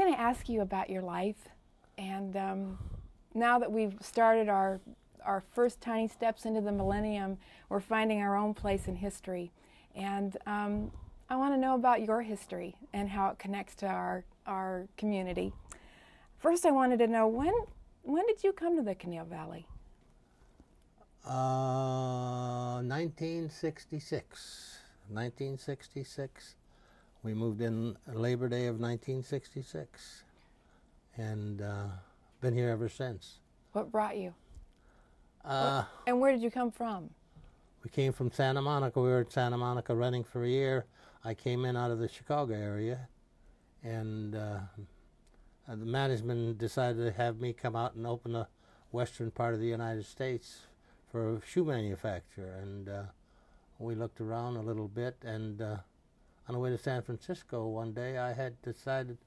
going to ask you about your life, and now that we've started our first tiny steps into the millennium, we're finding our own place in history, and I want to know about your history and how it connects to our community. First, I wanted to know, when did you come to the Conejo Valley? 1966. 1966. We moved in Labor Day of 1966, and been here ever since. What brought you? And where did you come from? We came from Santa Monica. We were at Santa Monica renting for a year. I came in out of the Chicago area, and the management decided to have me come out and open the western part of the United States for a shoe manufacturer. And we looked around a little bit, and on the way to San Francisco one day, I had decided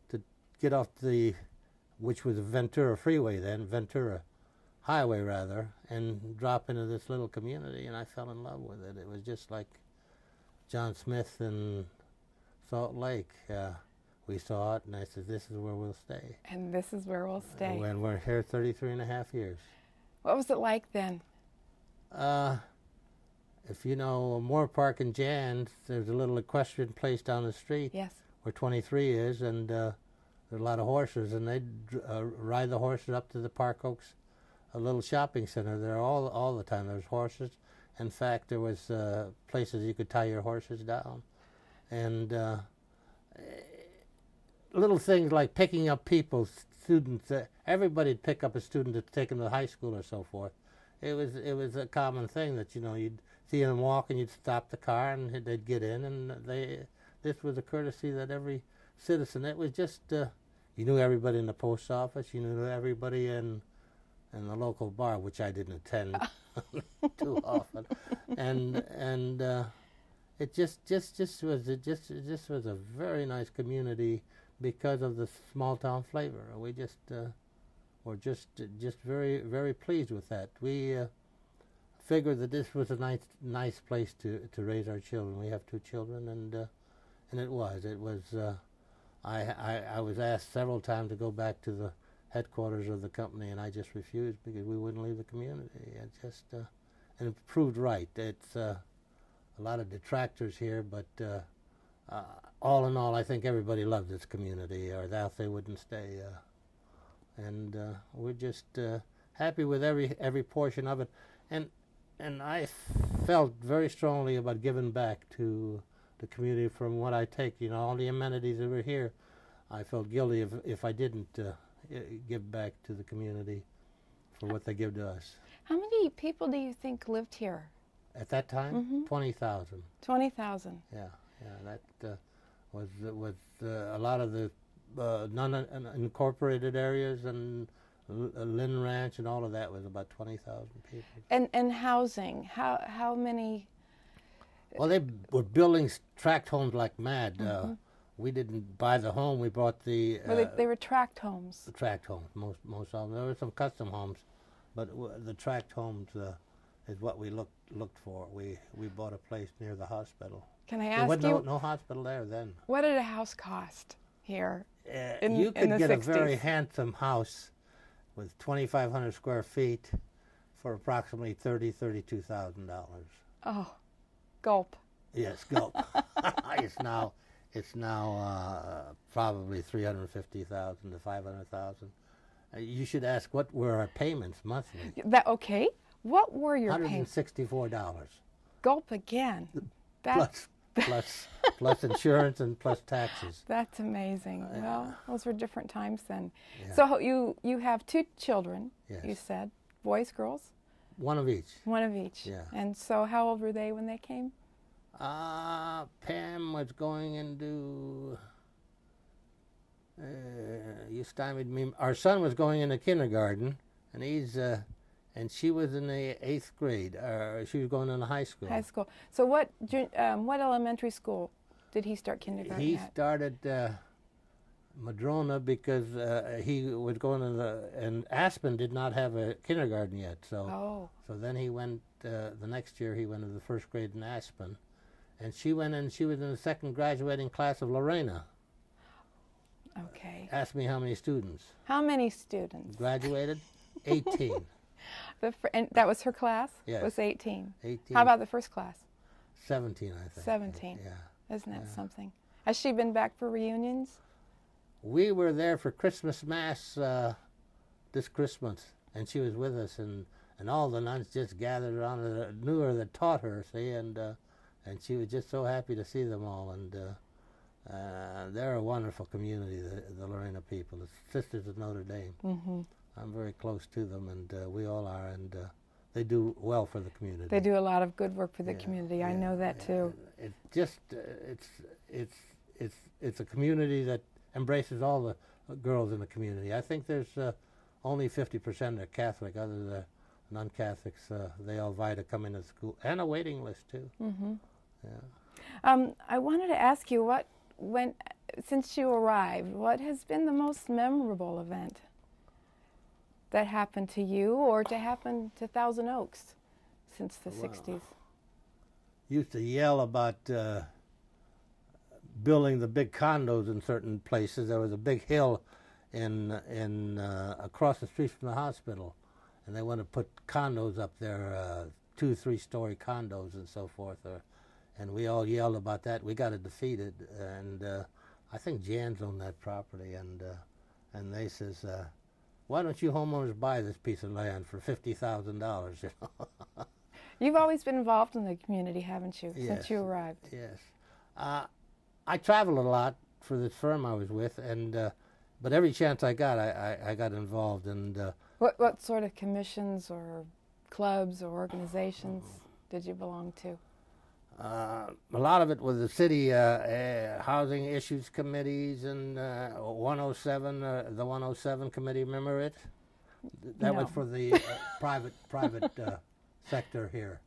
to get off which was the Ventura Freeway then, Ventura Highway rather, and drop into this little community, and I fell in love with it. It was just like John Smith and Salt Lake. We saw it, and I said, this is where we'll stay. And this is where we'll stay. And we're here 33 and a half years. What was it like then? If you know Moore Park in Jan, there's a little equestrian place down the street. Yes. Where 23 is, and there's a lot of horses, and they'd ride the horses up to the Park Oaks, a little shopping center there all the time. There's horses. In fact, there was places you could tie your horses down. And little things like picking up people, students. Everybody'd pick up a student to take them to high school or so forth. It was a common thing that, you know, you'd see them walk and you'd stop the car and they'd get in, and this was a courtesy that every citizen. It was just you knew everybody in the post office. You knew everybody in the local bar, which I didn't attend too often, and it just was a very nice community because of the small town flavor. We just were just very, very pleased with that. We figured that this was a nice place to raise our children. We have 2 children, and it was. I was asked several times to go back to the headquarters of the company, and I just refused because we wouldn't leave the community. It just and it proved right. It's a lot of detractors here, but all in all, I think everybody loves this community, or else they wouldn't stay. And we're just happy with every portion of it, and I felt very strongly about giving back to the community from what I take. You know, all the amenities that were here, I felt guilty if I didn't give back to the community for what they give to us. How many people do you think lived here? At that time, 20,000. 20,000. Yeah, that was a lot of the non-incorporated areas, and Lynn Ranch and all of that was about 20,000 people. And housing, how many? Well, they were building tract homes like mad. We didn't buy the home; we bought the. Well, they were tract homes. The tract homes, most of them. There were some custom homes, but the tract homes is what we looked for. We bought a place near the hospital. Can I ask you? There was no hospital there then. What did a house cost here? You could get 60s? a very handsome house with 2,500 square feet for approximately $32,000. Oh, gulp. Yes, gulp. It's now probably $350,000 to $500,000. You should ask what were our payments monthly. Okay. What were your payments? $164. Gulp again. Plus insurance and plus taxes. That's amazing. Well, those were different times then. Yeah. So you have 2 children, yes. You said. Boys, girls? One of each. One of each. Yeah. And so how old were they when they came? Pam was going into, you stymied me. Our son was going into kindergarten, and and she was in the 8th grade. She was going into high school. High school. So what elementary school did he start kindergarten He at? started Madrona because he was going to and Aspen did not have a kindergarten yet. So then he went, the next year he went to the 1st grade in Aspen. And she went in, she was in the 2nd graduating class of Lorena. Okay. Ask me how many students. How many students? Graduated? 18. And that was her class? Yes. Was 18. 18. How about the first class? 17, I think. 17. Yeah. Isn't that something? Has she been back for reunions? We were there for Christmas Mass this Christmas, and she was with us, and all the nuns just gathered around her, knew her, that taught her, see, and she was just so happy to see them all, and they're a wonderful community, the Lorena people, the Sisters of Notre Dame. Mm-hmm. I'm very close to them, and we all are, and they do well for the community. They do a lot of good work for the community. I know that too. It just it's a community that embraces all the girls in the community. I think there's only 50% are Catholic. Other than the non-Catholics, they all vie to come into school, and a waiting list too. Mm-hmm. Yeah. I wanted to ask you, since you arrived, what has been the most memorable event that happened to you or to happen to Thousand Oaks since the 60s? Used to yell about building the big condos in certain places. There was a big hill in across the street from the hospital, and they want to put condos up there, 2-3-story condos and so forth. And we all yelled about that. We got it defeated, and I think Jan's owned that property, and they says, why don't you homeowners buy this piece of land for $50,000? You know? You've always been involved in the community, haven't you, Yes. since you arrived? Yes. I traveled a lot for this firm I was with, and but every chance I got, I got involved. And What sort of commissions or clubs or organizations did you belong to? a lot of it was the city housing issues committees, and 107, the 107 committee. Remember it? That was for the private sector here.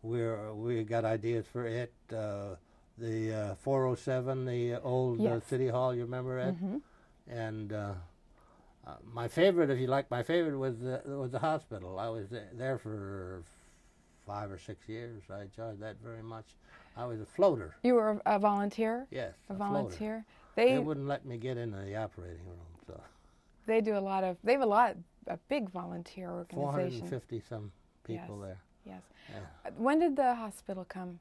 We got ideas for it. The 407, the old city hall. You remember it? Mm-hmm. And my favorite, if you like, my favorite was the hospital. I was there for 5 or 6 years. I enjoyed that very much. I was a floater. You were a volunteer? Yes, A floater. volunteer? They wouldn't let me get into the operating room. So They have a big volunteer organization. 450 some people there. Yes. Yeah. When did the hospital come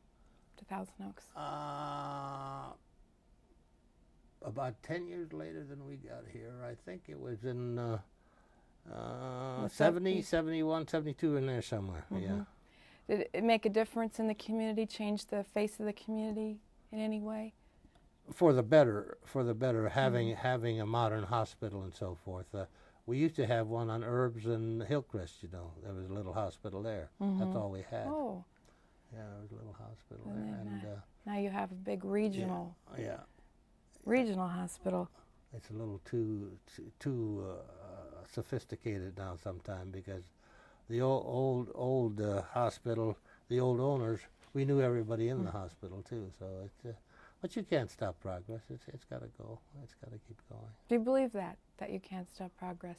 to Thousand Oaks? About 10 years later than we got here. I think it was in 70, 71, 72, in there somewhere. Mm-hmm. Yeah. Did it make a difference in the community, change the face of the community in any way? For the better, having a modern hospital and so forth. We used to have one on Herbs and Hillcrest, you know. There was a little hospital there. Mm-hmm. That's all we had. Oh. Yeah, there was a little hospital And there. then, And now you have a big regional yeah, hospital. it's a little too sophisticated now sometimes, because the old hospital, the old owners, we knew everybody in the hospital too. So it's but you can't stop progress. It's got to go. It's got to keep going. Do you believe that you can't stop progress?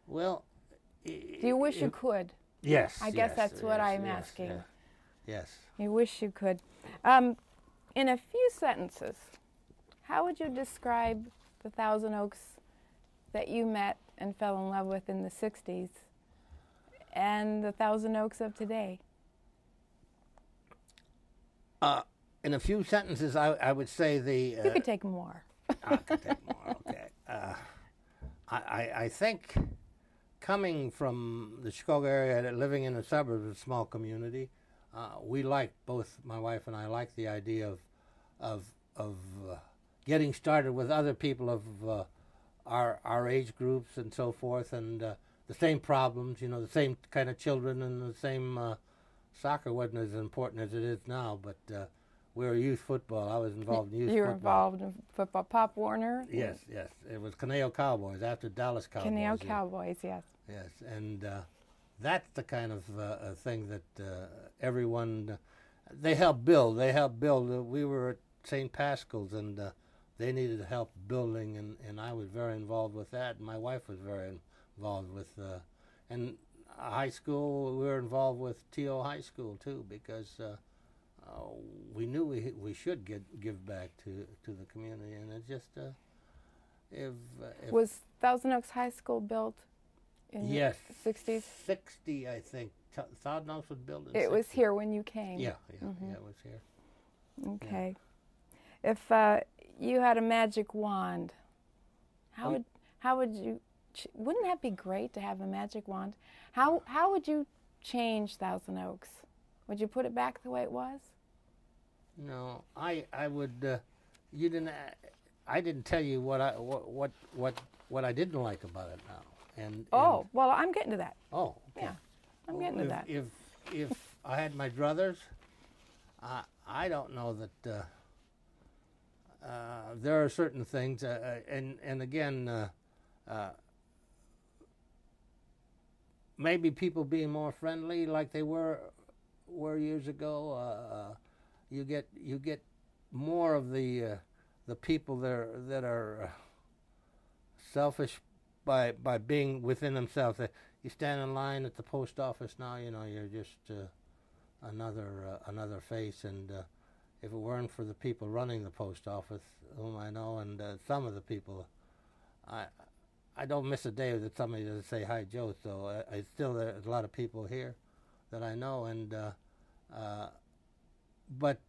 Well, Do you wish you could? Yes. I guess that's what I'm asking. Yeah. Yes. You wish you could. In a few sentences, how would you describe the Thousand Oaks that you met and fell in love with in the 60s and the Thousand Oaks of today? In a few sentences, I would say You could take more. I could take more, okay. I think coming from the Chicago area, living in the suburbs, a small community, we liked, both my wife and I liked the idea of getting started with other people of our age groups and so forth, and the same problems, you know, the same kind of children, and the same soccer wasn't as important as it is now, but we were youth football. I was involved in youth football. You were involved in football. Pop Warner? Yes, yes. It was Caneo Cowboys after Dallas Cowboys. Caneo Cowboys, yes. Yes, and that's the kind of thing that everyone, they helped build. We were at St. Pascal's, and they needed help building, and I was very involved with that. And my wife was very involved with, and high school, we were involved with T.O. High School too, because we knew we should give back to the community, and it just if Was Thousand Oaks High School built in yes, the 60s? 60, I think. Thousand Oaks was built in. It 60. was here when you came. Yeah, yeah, it was here. Okay. If you had a magic wand, how would you? Wouldn't that be great to have a magic wand? How would you change Thousand Oaks? Would you put it back the way it was? No, I would. You didn't. I didn't tell you what I didn't like about it now. And well, I'm getting to that. Oh, okay. Yeah, I'm getting to that. If I had my druthers, I don't know that there are certain things, and again, maybe people being more friendly like they were years ago. You get more of the people there that are selfish by being within themselves. You stand in line at the post office now, you're just another face, and if it weren't for the people running the post office, whom I know, and some of the people, I don't miss a day that somebody doesn't say hi, Joe. So I still, there's a lot of people here that I know, and but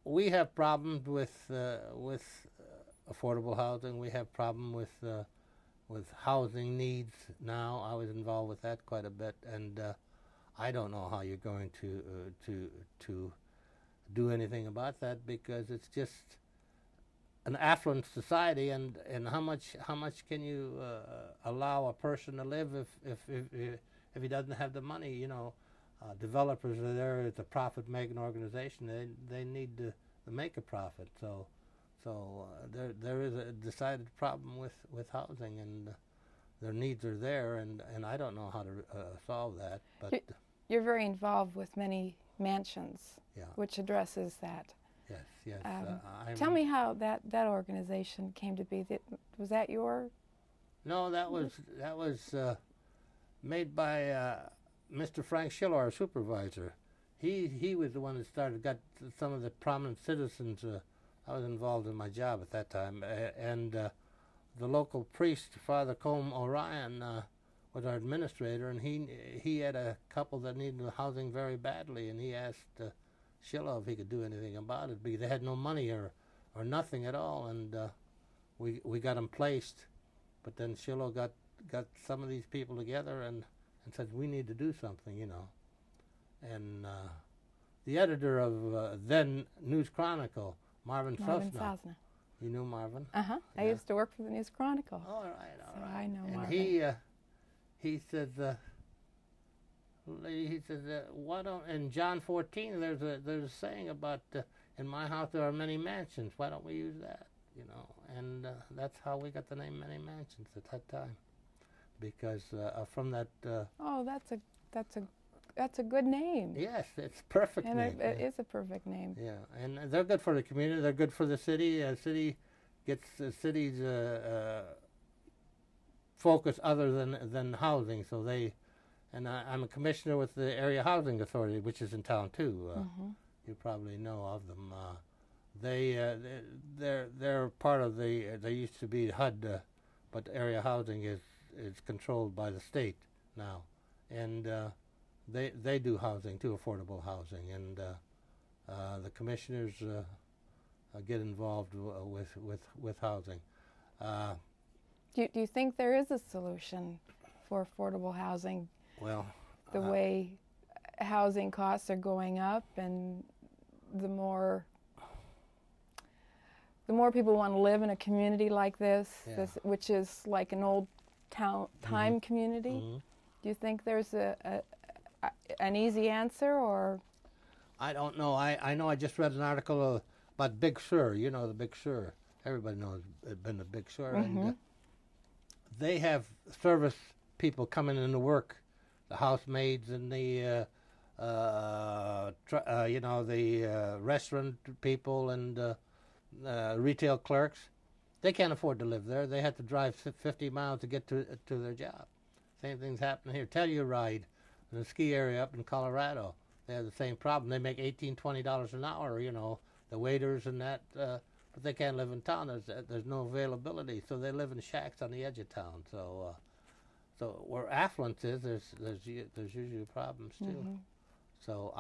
we have problems with affordable housing. We have problem with housing needs now. I was involved with that quite a bit, and I don't know how you're going to do anything about that, because it's just an affluent society, and how much can you allow a person to live if he doesn't have the money? Developers are there. It's a profit-making organization. They need to make a profit. So there is a decided problem with housing, and their needs are there, and I don't know how to solve that. But you're very involved with many mansions, which addresses that. Yes. Tell me how that organization came to be. Was that your? No, that was made by Mr. Frank Schiller, our supervisor. He was the one that got some of the prominent citizens. I was involved in my job at that time, and the local priest, Father Combe Orion, was our administrator, and he had a couple that needed housing very badly, and he asked Schiller if he could do anything about it, because they had no money or nothing at all, and we got them placed. But then Schiller got some of these people together and said, we need to do something, And the editor of then News Chronicle, Marvin Sosna. You knew Marvin? Uh-huh. I used to work for the News Chronicle. All right. So I know and Marvin. He said, why don't, in John 14, there's a saying about, in my house there are many mansions. Why don't we use that? And that's how we got the name Many Mansions at that time, because from that. That's a good name. Yes, it's a perfect name. It is a perfect name. Yeah, and they're good for the community. They're good for the city. City gets cities focus other than housing. So I'm a commissioner with the Area Housing Authority, which is in town too. You probably know of them. They're part of they used to be HUD, but area housing is controlled by the state now, and they do housing too, affordable housing, and the commissioners get involved with housing. Do you think there is a solution for affordable housing? Well, the way housing costs are going up, and the more people want to live in a community like this, which is like an old time community. Do you think there's an easy answer, or? I don't know. I know I just read an article about Big Sur. You know the Big Sur. Everybody knows it's been the Big Sur. And they have service people coming in to work, the housemaids and the restaurant people and retail clerks. They can't afford to live there. They have to drive 50 miles to get to their job. Same thing's happening here. Telluride, in the ski area up in Colorado, they have the same problem. They make $18, $20 an hour, the waiters and that, but they can't live in town. There's no availability, so they live in shacks on the edge of town. So so where affluence is, there's usually problems too. Mm-hmm. So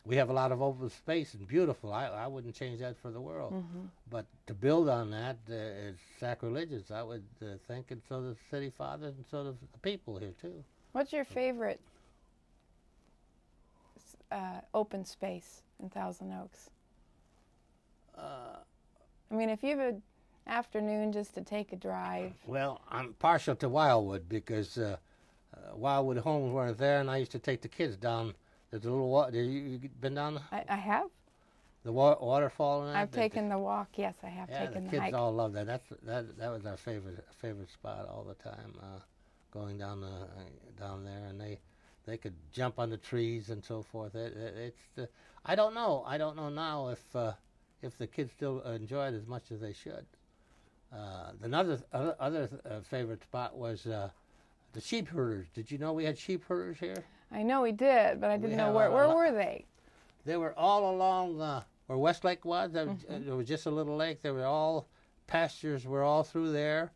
we have a lot of open space and beautiful. I wouldn't change that for the world. Mm-hmm. But to build on that is sacrilegious, I would think, and so does the city fathers, and so does the people here too. What's your favorite open space in Thousand Oaks? I mean, if you have an afternoon just to take a drive. Well, I'm partial to Wildwood because Wildwood homes weren't there, and I used to take the kids down. There's a little water. You been down I have. the waterfall and that? I've taken the walk. Yes, I have taken the the hike. kids all love that. That was our favorite spot all the time. Going down there, and they could jump on the trees and so forth. I don't know now if the kids still enjoy it as much as they should. Another favorite spot was the sheep herders. Did you know we had sheep herders here? I know we did, but I didn't know where were they? They were all along where Westlake was. There was just a little lake. They were all pastures were all through there,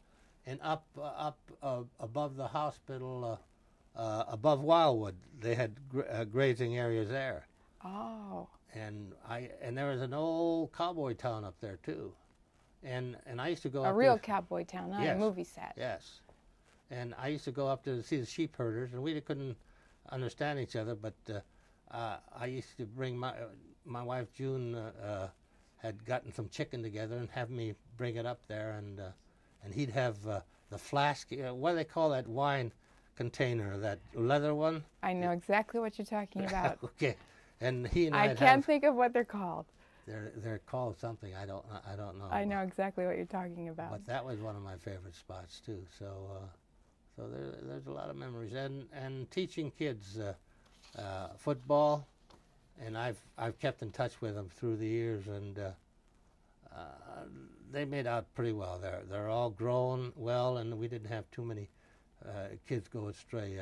and up above the hospital, above Wildwood, they had grazing areas there. Oh. And there was an old cowboy town up there too, and I used to go A up real there. cowboy town, not Yes. a movie set. Yes, and I used to go up there to see the sheep herders, and we couldn't understand each other, but I used to bring my wife June had gotten some chicken together and have me bring it up there, and he'd have the flask. What do they call that wine container? That leather one? I know exactly what you're talking about. Okay, and he and I can't think of what they're called. They're called something. I don't know. I know exactly what you're talking about. But that was one of my favorite spots too. So there's a lot of memories, and teaching kids football, and I've kept in touch with them through the years, and they made out pretty well. They're all grown well, and we didn't have too many kids go astray.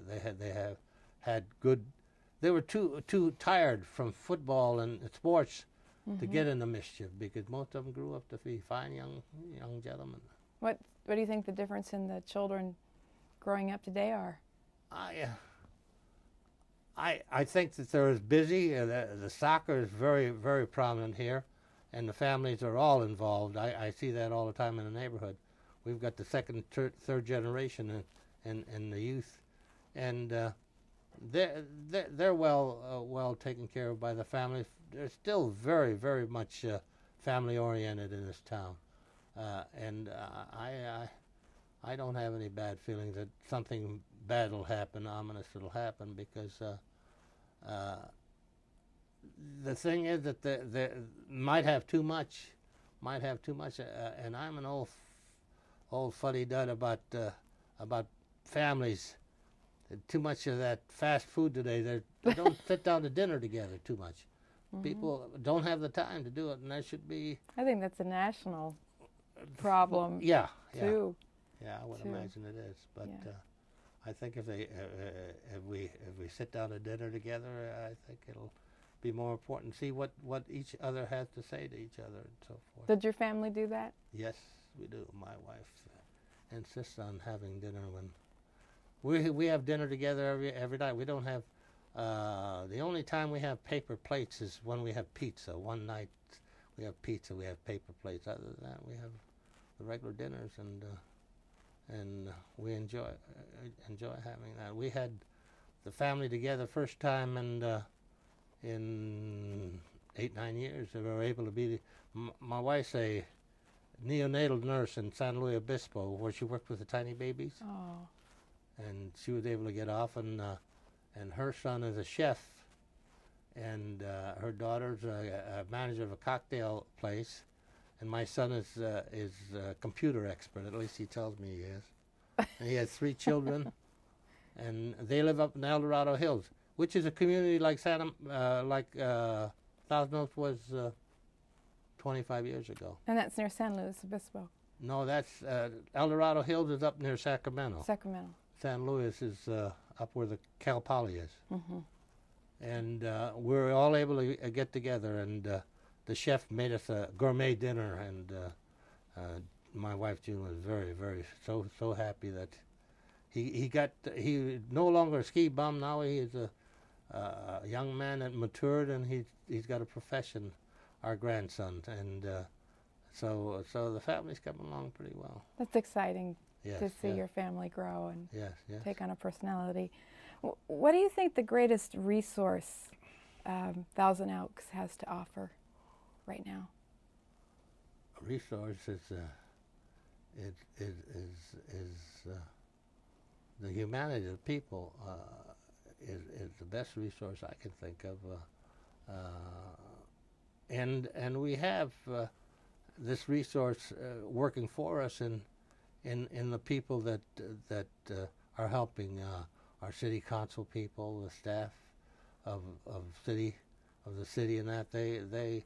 They have had good. They were too tired from football and sports to get into mischief, because most of them grew up to be fine young gentlemen. What do you think the difference in the children growing up today are? I think that they're as busy. The soccer is very, very prominent here, and the families are all involved. I see that all the time in the neighborhood. We've got the second, third generation in the youth, and they're well taken care of by the families. They're still very, very much family oriented in this town, and I don't have any bad feelings that something bad will happen, ominous will happen, because the thing is that they might have too much, and I'm an old fuddy-dud about families. Too much of that fast food today. They don't sit down to dinner together too much. People don't have the time to do it, and that should be. I think that's a national problem. Yeah. Too. Yeah, I would imagine it is. But I think if we sit down to dinner together, I think it'll be more important to see what each other has to say to each other and so forth. Did your family do that? Yes, we do. My wife insists on having dinner when we have dinner together every night. We don't have the only time we have paper plates is when we have pizza. One night we have pizza, we have paper plates. Other than that, we have the regular dinners, and we enjoy having that. We had the family together first time in 8-9 years. We were able to be. My wife's a neonatal nurse in San Luis Obispo, where she worked with the tiny babies. Oh. And she was able to get off, and her son is a chef, and her daughter's a manager of a cocktail place, and my son is a computer expert. At least he tells me he is. And he has 3 children, and they live up in El Dorado Hills, which is a community like Thousand Oaks was 25 years ago. And that's near San Luis Obispo. No, that's El Dorado Hills is up near Sacramento. Sacramento. San Luis is up where the Cal Poly is. And we're all able to get together, and the chef made us a gourmet dinner, and my wife June was very so happy that he no longer a ski bum. Now he is a young man that matured, and he's got a profession, our grandson, and so the family's coming along pretty well. That's exciting Yes, to see yes. your family grow and Yes, yes. take on a personality. What do you think the greatest resource Thousand Oaks has to offer right now? Resource is the humanity of the people is the best resource I can think of, and we have this resource working for us in the people that are helping our city council people, the staff of the city, and that they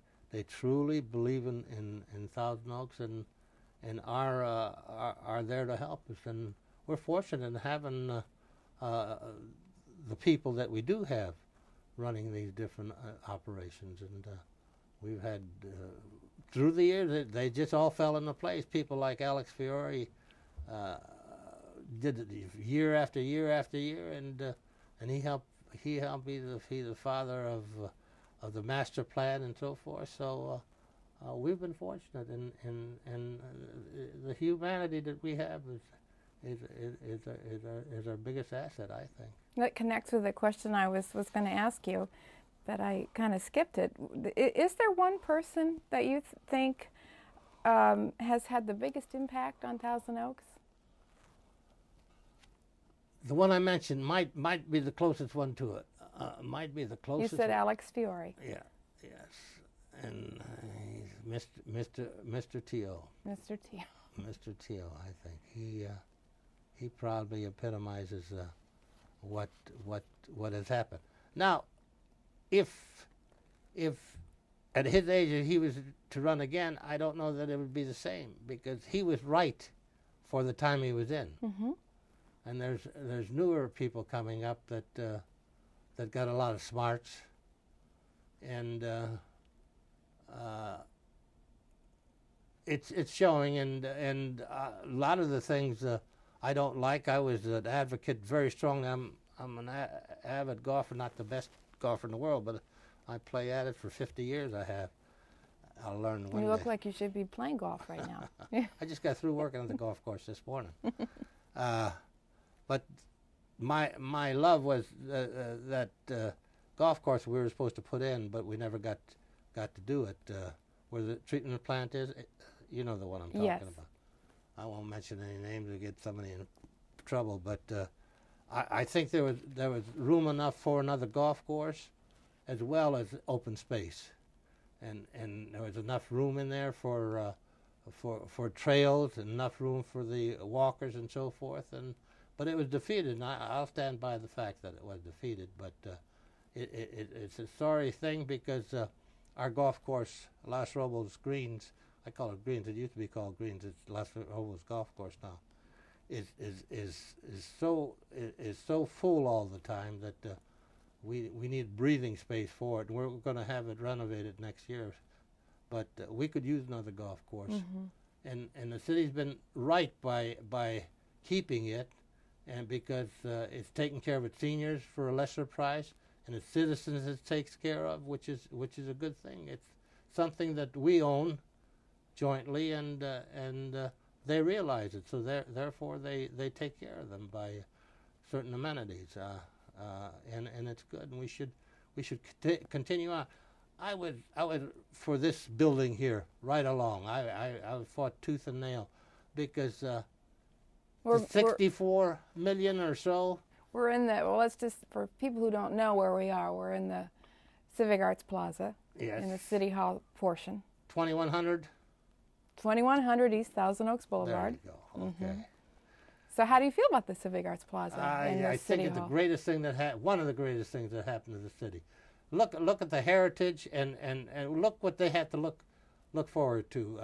truly believe in Thousand Oaks and are there to help us, and we're fortunate in having the people that we do have running these different operations, and we've had through the years they just all fell into place. People like Alex Fiore did it year after year after year, and he helped be the father of the master plan and so forth. So we've been fortunate, and the humanity that we have is our biggest asset, I think. That connects with the question I was going to ask you, but I kind of skipped it. Is there one person that you think has had the biggest impact on Thousand Oaks? The one I mentioned might be the closest one to it. Might be the closest. You said Alex Fiore. Yeah, yes, and he's Mr. T.O. Mr. T.O. Mr. T.O. I think he probably epitomizes what has happened. Now, if at his age if he was to run again, I don't know that it would be the same, because he was right for the time he was in. Mm-hmm. And there's newer people coming up that got a lot of smarts, and it's showing, and a lot of the things I don't like. I was an advocate very strongly. I'm an avid golfer, not the best golfer in the world, but I play at it for 50 years. I have. I'll learn one day. You look like you should be playing golf right now. I just got through working on the golf course this morning. But my love was that golf course we were supposed to put in, but we never got to do it. Where the treatment plant is, you know the one I'm talking Yes. about. I won't mention any names to get somebody in trouble, but I think there was room enough for another golf course, as well as open space, and there was enough room in there for trails, and enough room for the walkers and so forth, but it was defeated, and I'll stand by the fact that it was defeated. But it's a sorry thing, because our golf course, Las Robles Greens, I call it Greens. It used to be called Greens. It's Las Robles Golf Course now. Is so full all the time that we need breathing space for it, and we're going to have it renovated next year. But we could use another golf course, Mm-hmm. and the city's been right by keeping it, and because it's taking care of its seniors for a lesser price, and its citizens it takes care of, which is a good thing. It's something that we own jointly, and they realize it, so therefore they take care of them by certain amenities, and it's good, and we should continue on. I would for this building here right along. I fought tooth and nail, because We're 64 million or so. We're in the, well, let's just, for people who don't know where we are, we're in the Civic Arts Plaza, Yes. in the City Hall portion. 2100. 2100 East Thousand Oaks Boulevard. There you go. Okay. So how do you feel about the Civic Arts Plaza in the I City think it's Hall? the greatest thing one of the greatest things that happened to the city. Look at the heritage, and look what they had to look forward to,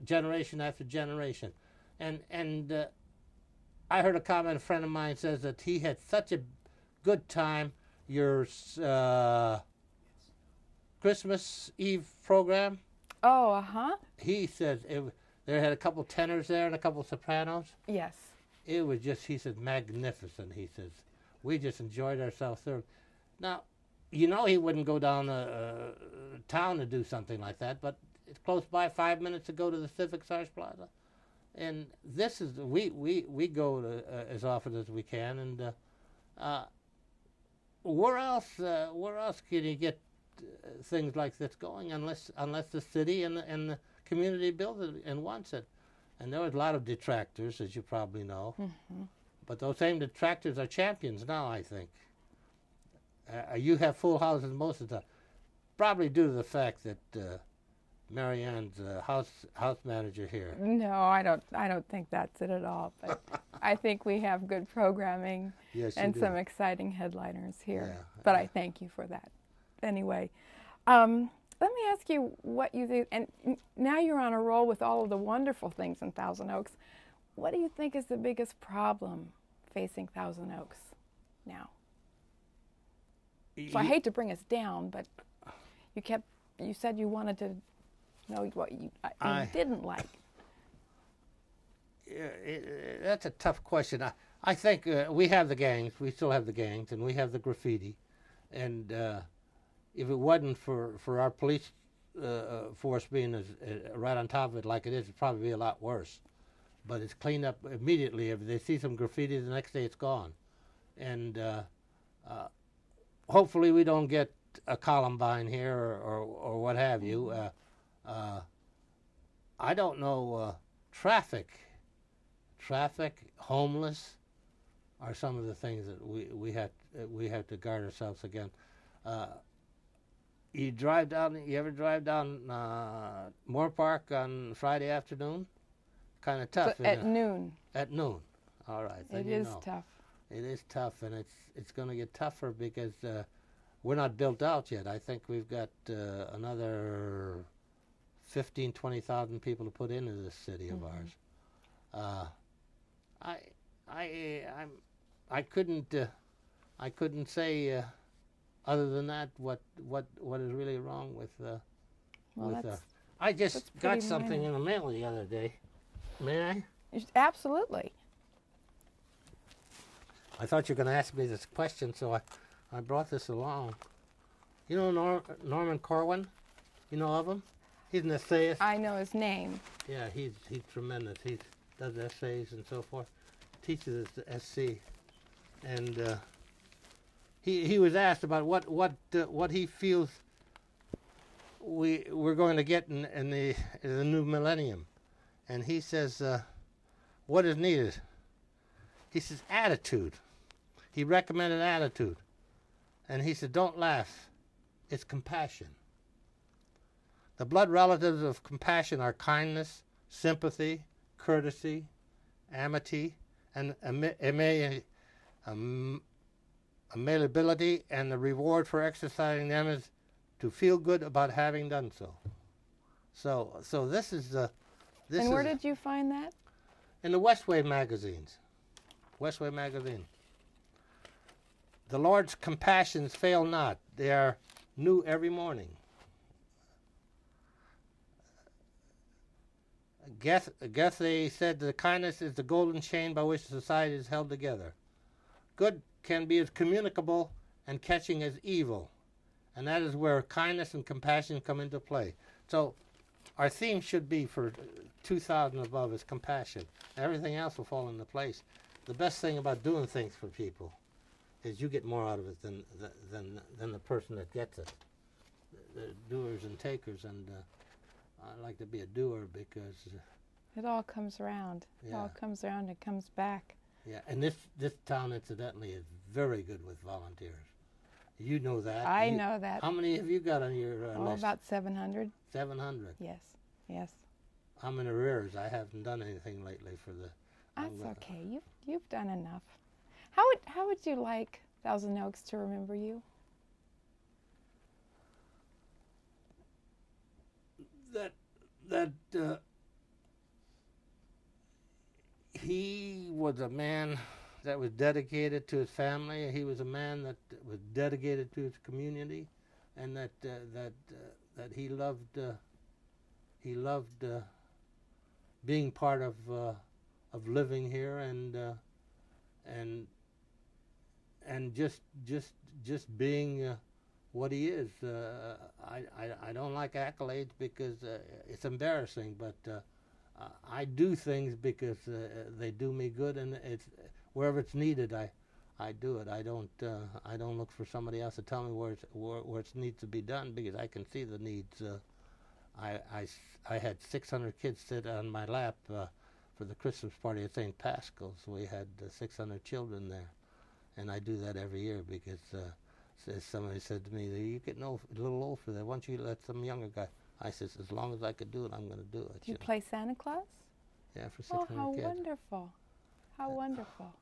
generation after generation, and I heard a comment. A friend of mine says that he had such a good time. Your Christmas Eve program. Oh, uh-huh. He says there had a couple tenors there and a couple sopranos. Yes. It was just, he says, magnificent. He says, we just enjoyed ourselves thoroughly. Now, you know he wouldn't go down town to do something like that, but it's close by, 5 minutes to go to the Civic Arts Plaza. And this is, we go to, as often as we can, and where else can you get things like this going unless the city and the community builds it and wants it? And there was a lot of detractors, as you probably know. Mm-hmm. But those same detractors are champions now, I think. You have full houses most of the time, probably due to the fact that Marianne's house manager here. No, I don't think that's it at all. But I think we have good programming and some exciting headliners here. Yeah, but I thank you for that. Anyway, let me ask you what you do. And now you're on a roll with all of the wonderful things in Thousand Oaks. What do you think is the biggest problem facing Thousand Oaks now? So I hate to bring us down, but you said you wanted to know what you didn't like. That's a tough question. I think we have the gangs. We still have the gangs, and we have the graffiti. And if it wasn't for our police force being right on top of it like it is, it'd probably be a lot worse. But it's cleaned up immediately. If they see some graffiti, the next day it's gone. And hopefully we don't get a Columbine here or what have you. I don't know. Traffic, homeless, are some of the things that we have to guard ourselves against. You ever drive down Moore Park on Friday afternoon? Kind of tough. So at noon. At noon. All right. It is tough. It is tough, and it's going to get tougher because we're not built out yet. I think we've got another 15,000, 20,000 people to put into this city of ours. I couldn't say other than that what is really wrong with. I just got something in the mail the other day. May I? Absolutely. I thought you were going to ask me this question, so I brought this along. You know Norman Corwin? You know of him? He's an essayist. I know his name. Yeah, he's tremendous. He does essays and so forth. Teaches at SC, and he was asked about what he feels we're going to get in the new millennium, and he says what is needed. He says attitude. He recommended attitude, and he said don't laugh. It's compassion. The blood relatives of compassion are kindness, sympathy, courtesy, amity, and amenability, and the reward for exercising them is to feel good about having done so. So this is the. And where did you find that? In the Westway magazines. Westway magazine. The Lord's compassions fail not; they are new every morning. Goethe said that kindness is the golden chain by which society is held together. Good can be as communicable and catching as evil, and that is where kindness and compassion come into play. So our theme should be for 2000 above is compassion. Everything else will fall into place. The best thing about doing things for people is you get more out of it than the person that gets it. The doers and takers, and I like to be a doer because it all comes around. Yeah. It all comes around and comes back. Yeah, and this town, incidentally, is very good with volunteers. You know that. I know that. How many have you got on your list? About 700. 700. Yes. I'm in arrears. I haven't done anything lately for the. That's okay. You've done enough. How would you like Thousand Oaks to remember you? That he was a man that was dedicated to his family. He was a man that was dedicated to his community, and that he loved being part of living here, and just being what he is. I don't like accolades because it's embarrassing, but I do things because they do me good, and it's wherever it's needed. I do it. I don't look for somebody else to tell me where it needs to be done, because I can see the needs. I had 600 kids sit on my lap for the Christmas party at St. Pascal's. We had 600 children there, and I do that every year because somebody said to me, "You're getting a little old for that. Why don't you let some younger guy?" I said, "As long as I could do it, I'm going to do it." You play Santa Claus? Yeah, for 600 kids. Oh, how kids. wonderful! How wonderful.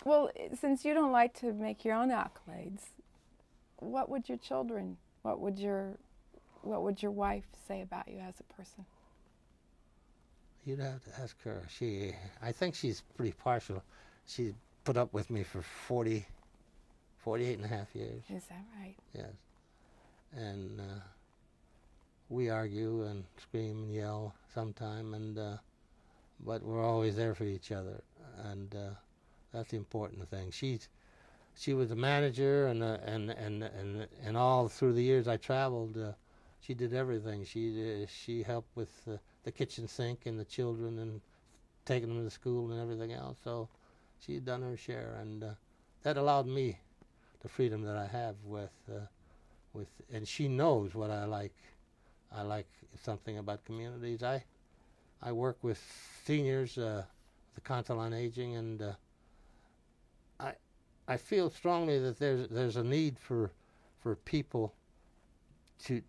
Well, since you don't like to make your own accolades, what would your children, what would your wife say about you as a person? You'd have to ask her. I think she's pretty partial. She put up with me for 48 and a half years. Is that right? Yes. And we argue and scream and yell sometime, but we're always there for each other, and that's the important thing. She was a manager, and all through the years I traveled, she did everything. She helped with the kitchen sink and the children and taking them to school and everything else. So she'd done her share, and that allowed me the freedom that I have and she knows what I like. I like something about communities. I work with seniors, the Council on Aging, and I feel strongly that there's a need for people to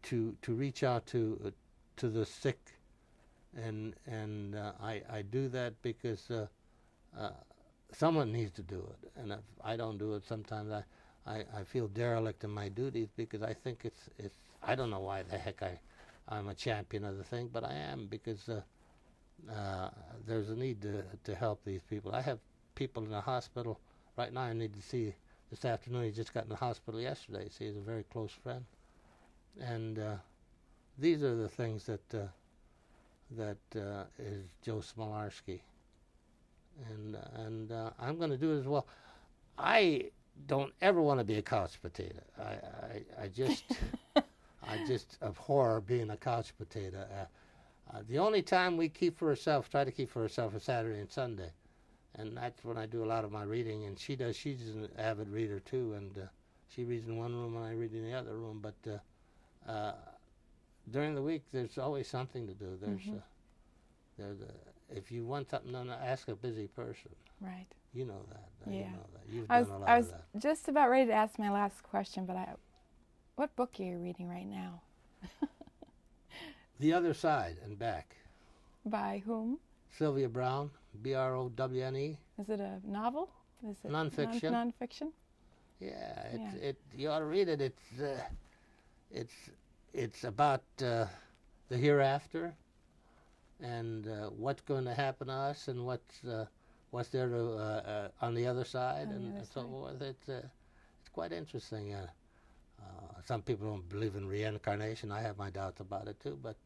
reach out to the sick, and I do that because someone needs to do it, and if I don't do it, sometimes I feel derelict in my duties, because I think it's I don't know why the heck I'm a champion of the thing, but I am, because there's a need to help these people. I have people in the hospital right now I need to see this afternoon. He just got in the hospital yesterday. See, he's a very close friend. And these are the things that is Joe Smolarski. And I'm going to do it as well. I don't ever want to be a couch potato. I just abhor being a couch potato. The only time we try to keep for ourselves, is Saturday and Sunday. And that's when I do a lot of my reading, and she does. She's an avid reader too, and she reads in one room and I read in the other room. But during the week, there's always something to do. If you want something done, ask a busy person. Right. You know that. Yeah. You know that. You've done a lot of that. I was just about ready to ask my last question, but what book are you reading right now? The Other Side and Back. By whom? Sylvia Browne, Browne. Is it a novel? Is it nonfiction? Nonfiction. Yeah, you ought to read it. It's about the hereafter, and what's going to happen to us, and what's there to on the other side, and so forth. It's quite interesting. Some people don't believe in reincarnation. I have my doubts about it too, but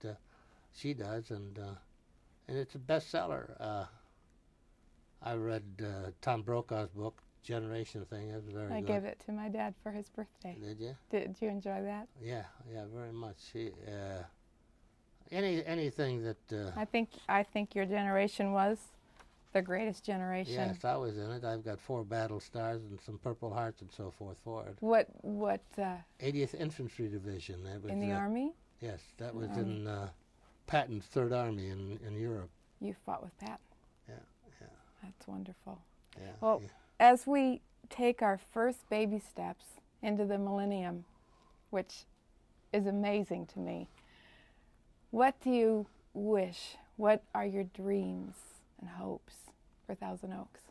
she does, and it's a bestseller. I read Tom Brokaw's book, Generation Thing. It was very good. I gave it to my dad for his birthday. Did you? Did you enjoy that? Yeah, very much. Anything that. I think your generation was the greatest generation. Yes, I was in it. I've got 4 battle stars and some Purple Hearts and so forth for it. What? 80th Infantry Division. That was in the Army? Yes, that was in Patton's Third Army in Europe. You fought with Patton. Yeah. That's wonderful. Yeah. Well, as we take our first baby steps into the millennium, which is amazing to me, what do you wish? What are your dreams and hopes for Thousand Oaks?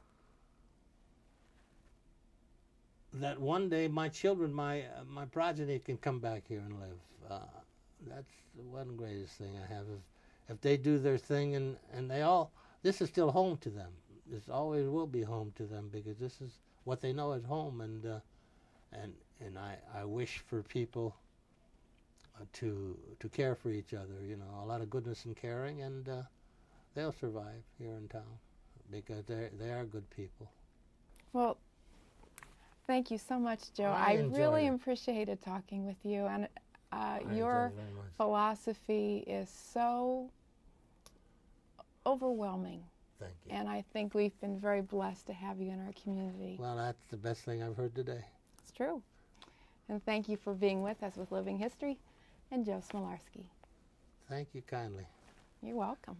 That one day my children, my progeny, can come back here and live. That's the one greatest thing I have. If they do their thing, and this is still home to them. This always will be home to them, because this is what they know as home, and I wish for people to care for each other. You know, a lot of goodness and caring, and they'll survive here in town because they are good people. Well, thank you so much, Joe. I I enjoyed really it. appreciated talking with you, and I your enjoyed it very much. philosophy is so overwhelming. Thank you. And I think we've been very blessed to have you in our community. Well, that's the best thing I've heard today. It's true. And thank you for being with us with Living History and Joe Smolarski. Thank you kindly. You're welcome.